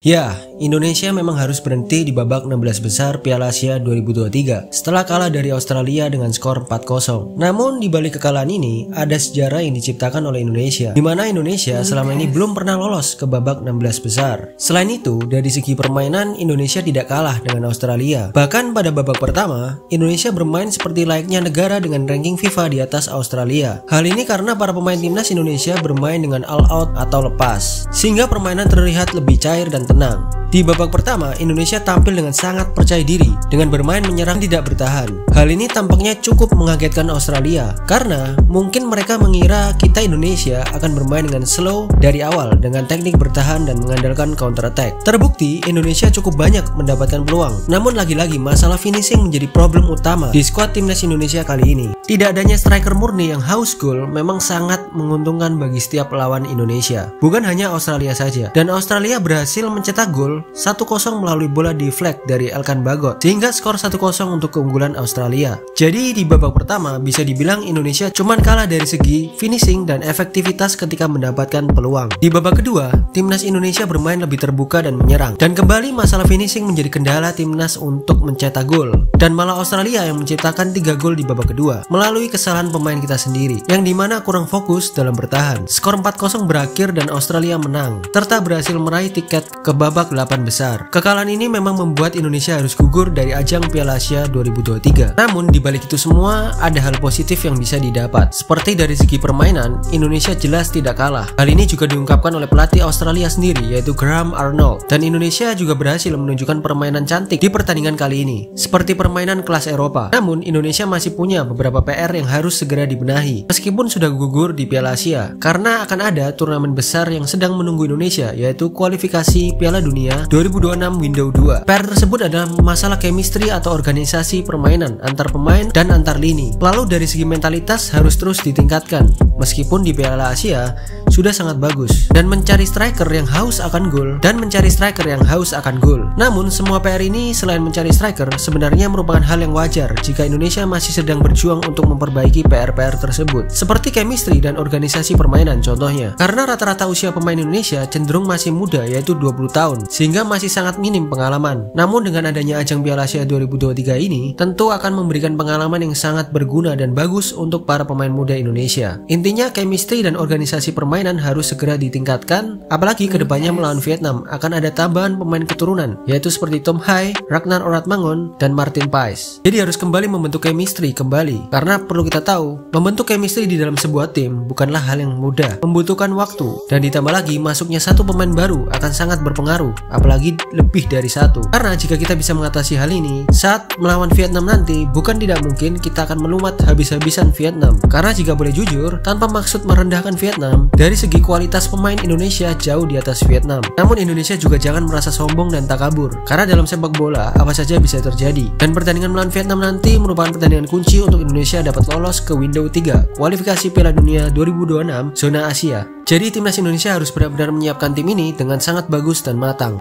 Ya, Indonesia memang harus berhenti di babak 16 besar Piala Asia 2023 setelah kalah dari Australia dengan skor 4-0. Namun di balik kekalahan ini ada sejarah yang diciptakan oleh Indonesia, di mana Indonesia selama ini belum pernah lolos ke babak 16 besar. Selain itu, dari segi permainan Indonesia tidak kalah dengan Australia. Bahkan pada babak pertama, Indonesia bermain seperti layaknya negara dengan ranking FIFA di atas Australia. Hal ini karena para pemain timnas Indonesia bermain dengan all out atau lepas, sehingga permainan terlihat lebih cair dan tenang. Di babak pertama, Indonesia tampil dengan sangat percaya diri dengan bermain menyerang tidak bertahan. Hal ini tampaknya cukup mengagetkan Australia karena mungkin mereka mengira kita Indonesia akan bermain dengan slow dari awal dengan teknik bertahan dan mengandalkan counter attack. Terbukti Indonesia cukup banyak mendapatkan peluang. Namun lagi-lagi masalah finishing menjadi problem utama di skuad timnas Indonesia kali ini. Tidak adanya striker murni yang haus gol memang sangat menguntungkan bagi setiap lawan Indonesia. Bukan hanya Australia saja. Dan Australia berhasil mencetak gol 1-0 melalui bola deflect dari Elkan Bagot, sehingga skor 1-0 untuk keunggulan Australia. Jadi di babak pertama bisa dibilang Indonesia cuman kalah dari segi finishing dan efektivitas ketika mendapatkan peluang. Di babak kedua, timnas Indonesia bermain lebih terbuka dan menyerang, dan kembali masalah finishing menjadi kendala timnas untuk mencetak gol. Dan malah Australia yang menciptakan 3 gol di babak kedua melalui kesalahan pemain kita sendiri, yang dimana kurang fokus dalam bertahan. Skor 4-0 berakhir dan Australia menang, serta berhasil meraih tiket ke babak 8 besar. Kekalahan ini memang membuat Indonesia harus gugur dari ajang Piala Asia 2023. Namun di balik itu semua ada hal positif yang bisa didapat. Seperti dari segi permainan, Indonesia jelas tidak kalah. Hal ini juga diungkapkan oleh pelatih Australia sendiri, yaitu Graham Arnold. Dan Indonesia juga berhasil menunjukkan permainan cantik di pertandingan kali ini, seperti permainan kelas Eropa. Namun Indonesia masih punya beberapa PR yang harus segera dibenahi meskipun sudah gugur di Piala Asia, karena akan ada turnamen besar yang sedang menunggu Indonesia, yaitu kualifikasi Piala Dunia 2026 Window 2. PR tersebut adalah masalah chemistry atau organisasi permainan antar pemain dan antar lini. Lalu dari segi mentalitas harus terus ditingkatkan, meskipun di Piala Asia sudah sangat bagus, dan mencari striker yang haus akan gol Namun semua PR ini selain mencari striker sebenarnya merupakan hal yang wajar jika Indonesia masih sedang berjuang untuk memperbaiki PR-PR tersebut, seperti chemistry dan organisasi permainan contohnya. Karena rata-rata usia pemain Indonesia cenderung masih muda, yaitu 20 tahun, sehingga masih sangat minim pengalaman. Namun dengan adanya ajang Piala Asia 2023 ini tentu akan memberikan pengalaman yang sangat berguna dan bagus untuk para pemain muda Indonesia. Intinya chemistry dan organisasi permainan harus segera ditingkatkan, apalagi kedepannya melawan Vietnam akan ada tambahan pemain keturunan, yaitu seperti Tom Hai, Ragnar Oratmangun, dan Martin Pais. Jadi harus kembali membentuk chemistry kembali, karena perlu kita tahu membentuk chemistry di dalam sebuah tim bukanlah hal yang mudah, membutuhkan waktu, dan ditambah lagi masuknya satu pemain baru akan sangat berpengaruh, apalagi lebih dari satu. Karena jika kita bisa mengatasi hal ini saat melawan Vietnam nanti, bukan tidak mungkin kita akan melumat habis-habisan Vietnam. Karena jika boleh jujur, tanpa maksud merendahkan Vietnam, dari segi kualitas pemain Indonesia jauh di atas Vietnam. Namun Indonesia juga jangan merasa sombong dan takabur, karena dalam sepak bola apa saja bisa terjadi. Dan pertandingan melawan Vietnam nanti merupakan pertandingan kunci untuk Indonesia dapat lolos ke Window 3 kualifikasi Piala Dunia 2026 zona Asia. Jadi timnas Indonesia harus benar-benar menyiapkan tim ini dengan sangat bagus dan matang.